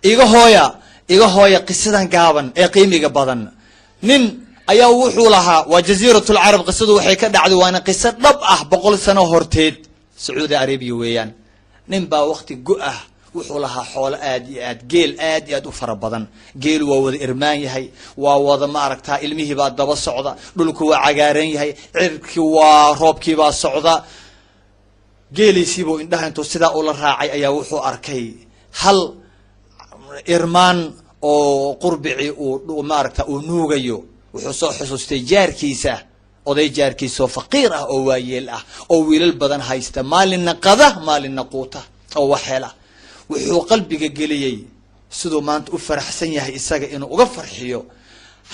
iga hooya qisadan gaaban ee qiimiga badan nin ayaa wuxuu lahaa waa jasiiratul arab qisadu waxay ka dhacday waana qisa dhab ah 100 sano horteed Saudi Arabia weeyaan nin baa waqti go'ah wuxuu lahaa xoolo aad iyo aad geel aad iyo aad u fara badan geel waa wada irmaan yahay waa wada ma aragtaa ilmihi baa daba socda dhulku waa cagaaran yahay cirki waa roobkii baa socda geelisiibo indhaha intuu sida ula raacay ayaa wuxuu arkay hal irmaan oo qurbici uu ma aragtaa uu nuugayo wuxuu soo xusuustay jaarkiisa oday jaarkiisa faqiir ah oo waayeel ah oo wiilal badan haysta maalina qada maalina quuta oo waxeela wuxuu qalbiga geliyay sidoo maanta u faraxsan yahay isaga inuu uga farxiyo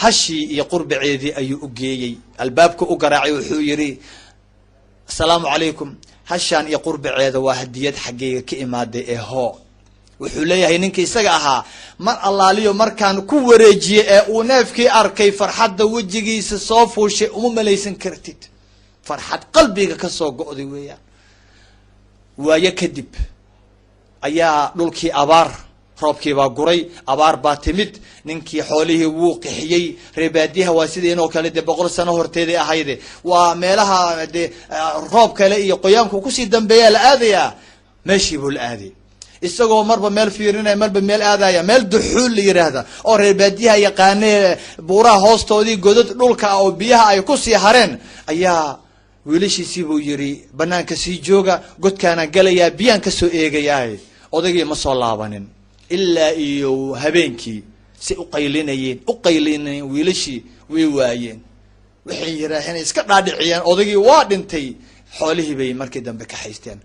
hashi iyo qurbiceedii ayuu u geeyay albaabka u garaacay wuxuu yiri assalaamu alaykum hashan iyo qurbiceeda waa hadiyad xageega ka imaaday ee hoo wuxuu leeyahay ninkii isaga ahaa mar allaaliyo markaan ku wareejiyay ee uu neefkii arkay farxadda wajigiisa soo fuushay uma malaysan kartid farxad qalbiga ka soo go'day weeyaan waaya kadib ayaa dhulkii abaar roobkii baa guray abaar baa timid ninkii xoolihii wuu qixiyay reebaadiyaha waa sidii inoo kale 100 sano horteedii ahayde waa meelaha roob kale iyo qoyaanku ku sii dambeeya la aadaya meeshii buu la aaday isagoo marba meel fiirinay marba meel aadaya meel duxul la yiraahdo oo reebaadiyaha yaqaanay buuraha hoostoodii godad dhulka oo biyaha ay ku sii hareen ayaa wiilashiisii buu yiri banaanka sii jooga godkaana galaya biyaan ka soo eegayay odagii ma soo laabanin ilaa iyo habeenkii si u qaylinayeen wiilashii way waayeen waxay yiraahdeen iska dhaadhiciyaan odagii waa dhintay xoolihii bay markii dambe ka haysteen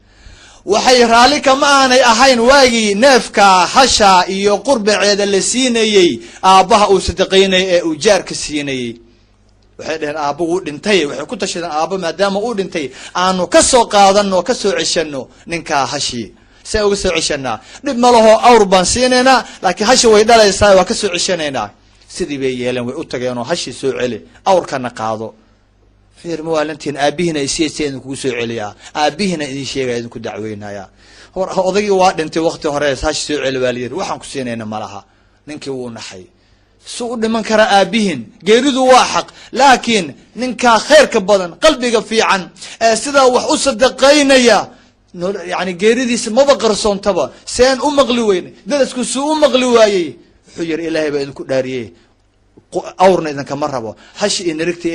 waxay raali kama aanay ahayn waagii neefka hasha iyo qurbiceeda la siinayay aabaha uu sadaqeynay ee uu jaarka siinayay waxay dhaheen aabbo uu dhintay waxay ku tashadeen aabbo maadaama uu dhintay aanu ka soo qaadano ka soo cishano ninka hashi say uga soo cishana dib ma laho awr baan siinayna laakiin hashi way dhalaysaa waa ka soo cishanayna sidii bay yeelan way u tageen oo hashi soo celi awrkana qaado fiir maalintiin aabihina isiyeen ku soo celiya aabihina idin sheegay idinku dacweynaya odagii waa dhintay waqti hore hashi soo celi waaliyir waxaan ku siinayna malaha ninkii wuu naxay soo dhiman kara aabihin geeridu waa xaq laakiin ninka khayrka badan qalbiga fiican sida wax u sadaqaynaya يعني جيريديس ما بقرصون تبا سين أمغلي وين درسكو سو أمغلي وايي حجر إلهي بإذن كداريه أورنا إذن كمرة هش إن ركتي